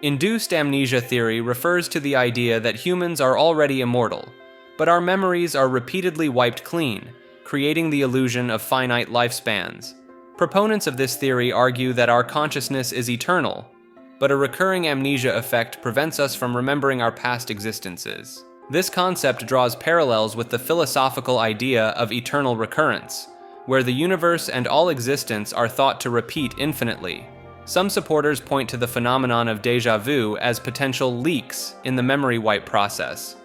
Induced amnesia theory refers to the idea that humans are already immortal, but our memories are repeatedly wiped clean, creating the illusion of finite lifespans. Proponents of this theory argue that our consciousness is eternal, but a recurring amnesia effect prevents us from remembering our past existences. This concept draws parallels with the philosophical idea of eternal recurrence, where the universe and all existence are thought to repeat infinitely. Some supporters point to the phenomenon of déjà vu as potential leaks in the memory wipe process,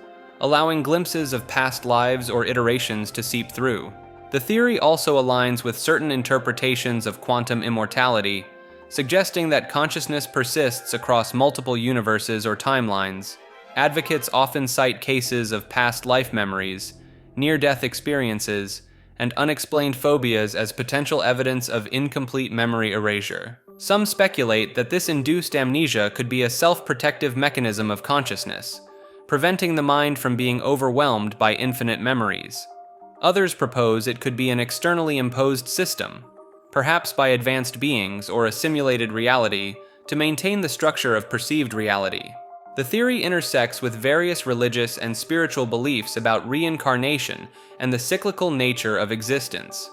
allowing glimpses of past lives or iterations to seep through. The theory also aligns with certain interpretations of quantum immortality, suggesting that consciousness persists across multiple universes or timelines. Advocates often cite cases of past life memories, near-death experiences, and unexplained phobias as potential evidence of incomplete memory erasure. Some speculate that this induced amnesia could be a self-protective mechanism of consciousness, preventing the mind from being overwhelmed by infinite memories. Others propose it could be an externally imposed system, perhaps by advanced beings or a simulated reality, to maintain the structure of perceived reality. The theory intersects with various religious and spiritual beliefs about reincarnation and the cyclical nature of existence.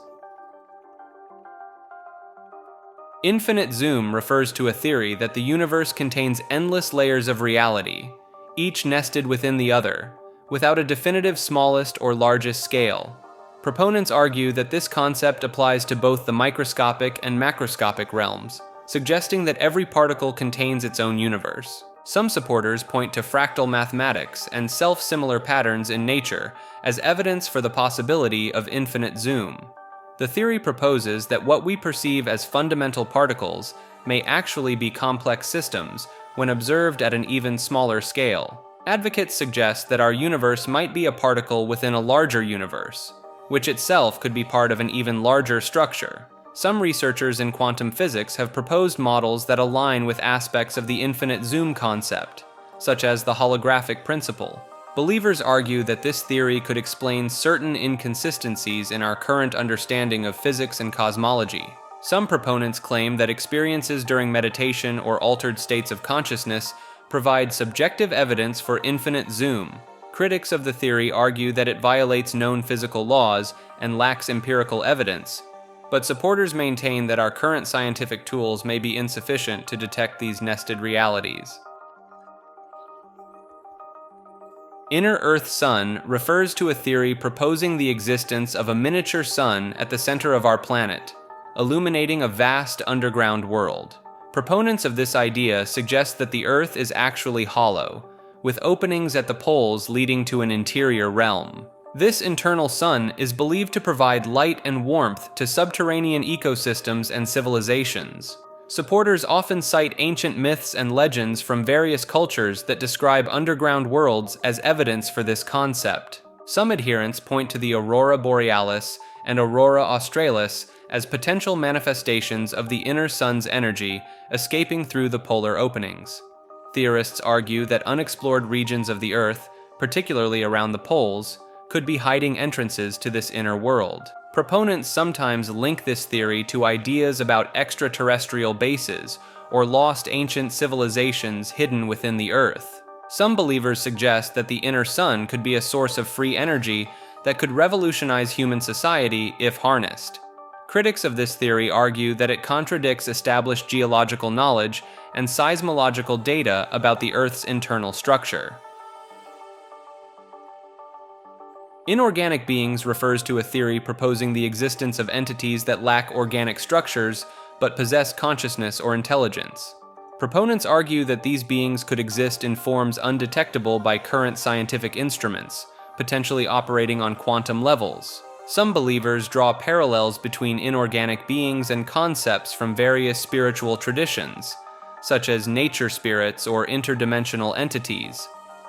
Infinite zoom refers to a theory that the universe contains endless layers of reality, each nested within the other, without a definitive smallest or largest scale. Proponents argue that this concept applies to both the microscopic and macroscopic realms, suggesting that every particle contains its own universe. Some supporters point to fractal mathematics and self-similar patterns in nature as evidence for the possibility of infinite zoom. The theory proposes that what we perceive as fundamental particles may actually be complex systems when observed at an even smaller scale. Advocates suggest that our universe might be a particle within a larger universe, which itself could be part of an even larger structure. Some researchers in quantum physics have proposed models that align with aspects of the infinite zoom concept, such as the holographic principle. Believers argue that this theory could explain certain inconsistencies in our current understanding of physics and cosmology. Some proponents claim that experiences during meditation or altered states of consciousness provide subjective evidence for infinite zoom. Critics of the theory argue that it violates known physical laws and lacks empirical evidence, but supporters maintain that our current scientific tools may be insufficient to detect these nested realities. Inner Earth Sun refers to a theory proposing the existence of a miniature sun at the center of our planet, illuminating a vast underground world. Proponents of this idea suggest that the Earth is actually hollow, with openings at the poles leading to an interior realm. This internal sun is believed to provide light and warmth to subterranean ecosystems and civilizations. Supporters often cite ancient myths and legends from various cultures that describe underground worlds as evidence for this concept. Some adherents point to the aurora borealis and aurora australis as potential manifestations of the inner sun's energy escaping through the polar openings. Theorists argue that unexplored regions of the Earth, particularly around the poles, could be hiding entrances to this inner world. Proponents sometimes link this theory to ideas about extraterrestrial bases or lost ancient civilizations hidden within the Earth. Some believers suggest that the inner sun could be a source of free energy that could revolutionize human society if harnessed. Critics of this theory argue that it contradicts established geological knowledge and seismological data about the Earth's internal structure. Inorganic beings refers to a theory proposing the existence of entities that lack organic structures but possess consciousness or intelligence. Proponents argue that these beings could exist in forms undetectable by current scientific instruments, potentially operating on quantum levels. Some believers draw parallels between inorganic beings and concepts from various spiritual traditions, such as nature spirits or interdimensional entities.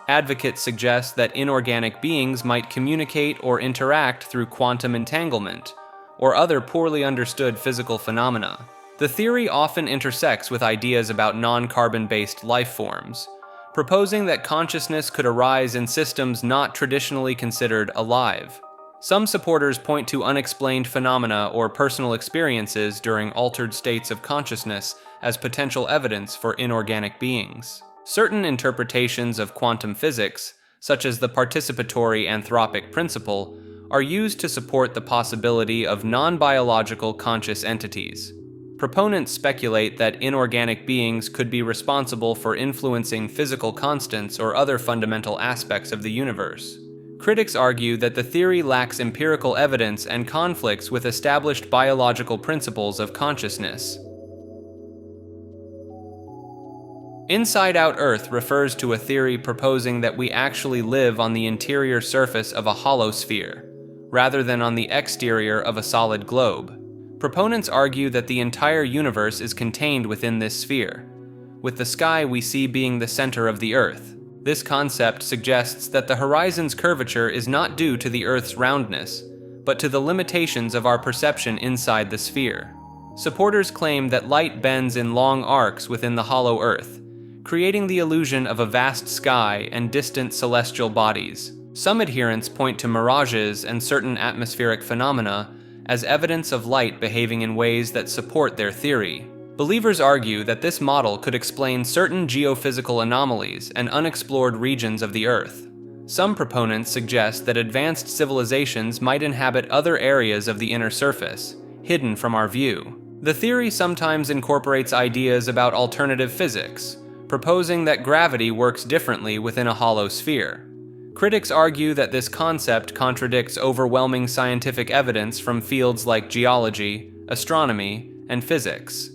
Advocates suggest that inorganic beings might communicate or interact through quantum entanglement, or other poorly understood physical phenomena. The theory often intersects with ideas about non-carbon-based life forms, proposing that consciousness could arise in systems not traditionally considered alive. Some supporters point to unexplained phenomena or personal experiences during altered states of consciousness as potential evidence for inorganic beings. Certain interpretations of quantum physics, such as the participatory anthropic principle, are used to support the possibility of non-biological conscious entities. Proponents speculate that inorganic beings could be responsible for influencing physical constants or other fundamental aspects of the universe. Critics argue that the theory lacks empirical evidence and conflicts with established biological principles of consciousness. Inside-out Earth refers to a theory proposing that we actually live on the interior surface of a hollow sphere, rather than on the exterior of a solid globe. Proponents argue that the entire universe is contained within this sphere, with the sky we see being the center of the Earth. This concept suggests that the horizon's curvature is not due to the Earth's roundness, but to the limitations of our perception inside the sphere. Supporters claim that light bends in long arcs within the hollow Earth, creating the illusion of a vast sky and distant celestial bodies. Some adherents point to mirages and certain atmospheric phenomena as evidence of light behaving in ways that support their theory. Believers argue that this model could explain certain geophysical anomalies and unexplored regions of the Earth. Some proponents suggest that advanced civilizations might inhabit other areas of the inner surface, hidden from our view. The theory sometimes incorporates ideas about alternative physics, proposing that gravity works differently within a hollow sphere. Critics argue that this concept contradicts overwhelming scientific evidence from fields like geology, astronomy, and physics.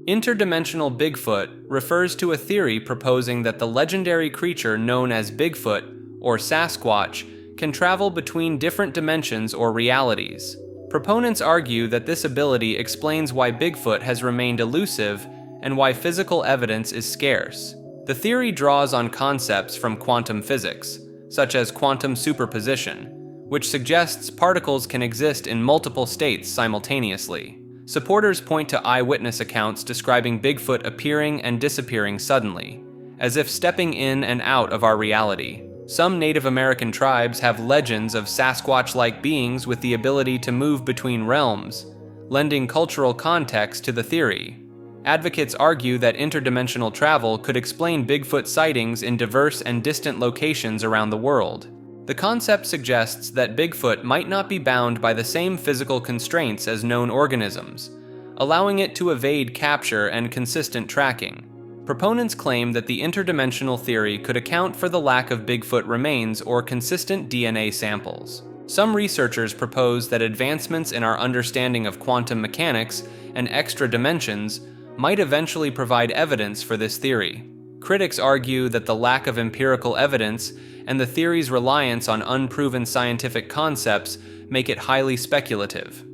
Interdimensional Bigfoot refers to a theory proposing that the legendary creature known as Bigfoot, or Sasquatch, can travel between different dimensions or realities. Proponents argue that this ability explains why Bigfoot has remained elusive and why physical evidence is scarce. The theory draws on concepts from quantum physics, such as quantum superposition, which suggests particles can exist in multiple states simultaneously. Supporters point to eyewitness accounts describing Bigfoot appearing and disappearing suddenly, as if stepping in and out of our reality. Some Native American tribes have legends of Sasquatch-like beings with the ability to move between realms, lending cultural context to the theory. Advocates argue that interdimensional travel could explain Bigfoot sightings in diverse and distant locations around the world. The concept suggests that Bigfoot might not be bound by the same physical constraints as known organisms, allowing it to evade capture and consistent tracking. Proponents claim that the interdimensional theory could account for the lack of Bigfoot remains or consistent DNA samples. Some researchers propose that advancements in our understanding of quantum mechanics and extra dimensions might eventually provide evidence for this theory. Critics argue that the lack of empirical evidence and the theory's reliance on unproven scientific concepts make it highly speculative.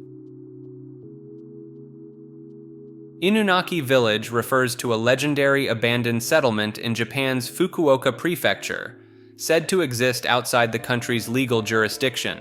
Inunaki village refers to a legendary abandoned settlement in Japan's Fukuoka prefecture, said to exist outside the country's legal jurisdiction.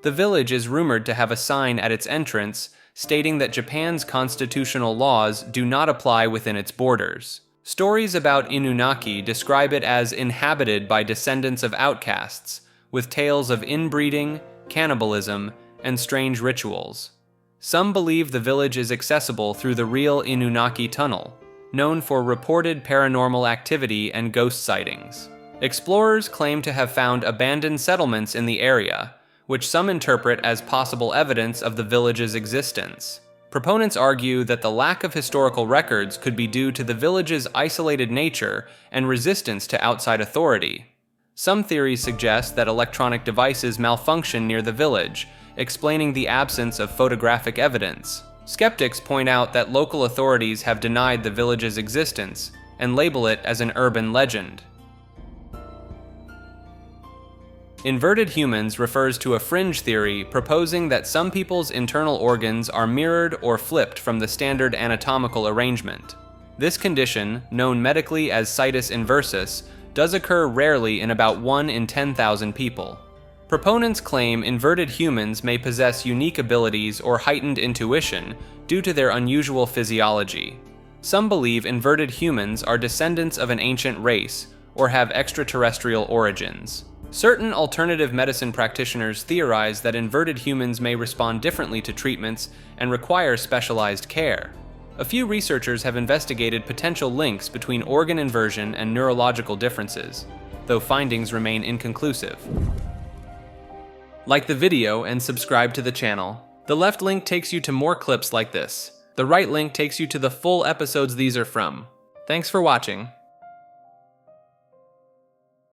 The village is rumored to have a sign at its entrance stating that Japan's constitutional laws do not apply within its borders. Stories about Inunaki describe it as inhabited by descendants of outcasts, with tales of inbreeding, cannibalism, and strange rituals. Some believe the village is accessible through the real Inunaki Tunnel, known for reported paranormal activity and ghost sightings. Explorers claim to have found abandoned settlements in the area, which some interpret as possible evidence of the village's existence. Proponents argue that the lack of historical records could be due to the village's isolated nature and resistance to outside authority. Some theories suggest that electronic devices malfunction near the village, explaining the absence of photographic evidence. Skeptics point out that local authorities have denied the village's existence and label it as an urban legend. Inverted humans refers to a fringe theory proposing that some people's internal organs are mirrored or flipped from the standard anatomical arrangement. This condition, known medically as situs inversus, does occur rarely in about 1 in 10,000 people. Proponents claim inverted humans may possess unique abilities or heightened intuition due to their unusual physiology. Some believe inverted humans are descendants of an ancient race or have extraterrestrial origins. Certain alternative medicine practitioners theorize that inverted humans may respond differently to treatments and require specialized care. A few researchers have investigated potential links between organ inversion and neurological differences, though findings remain inconclusive. Like the video and subscribe to the channel. The left link takes you to more clips like this. The right link takes you to the full episodes these are from. Thanks for watching.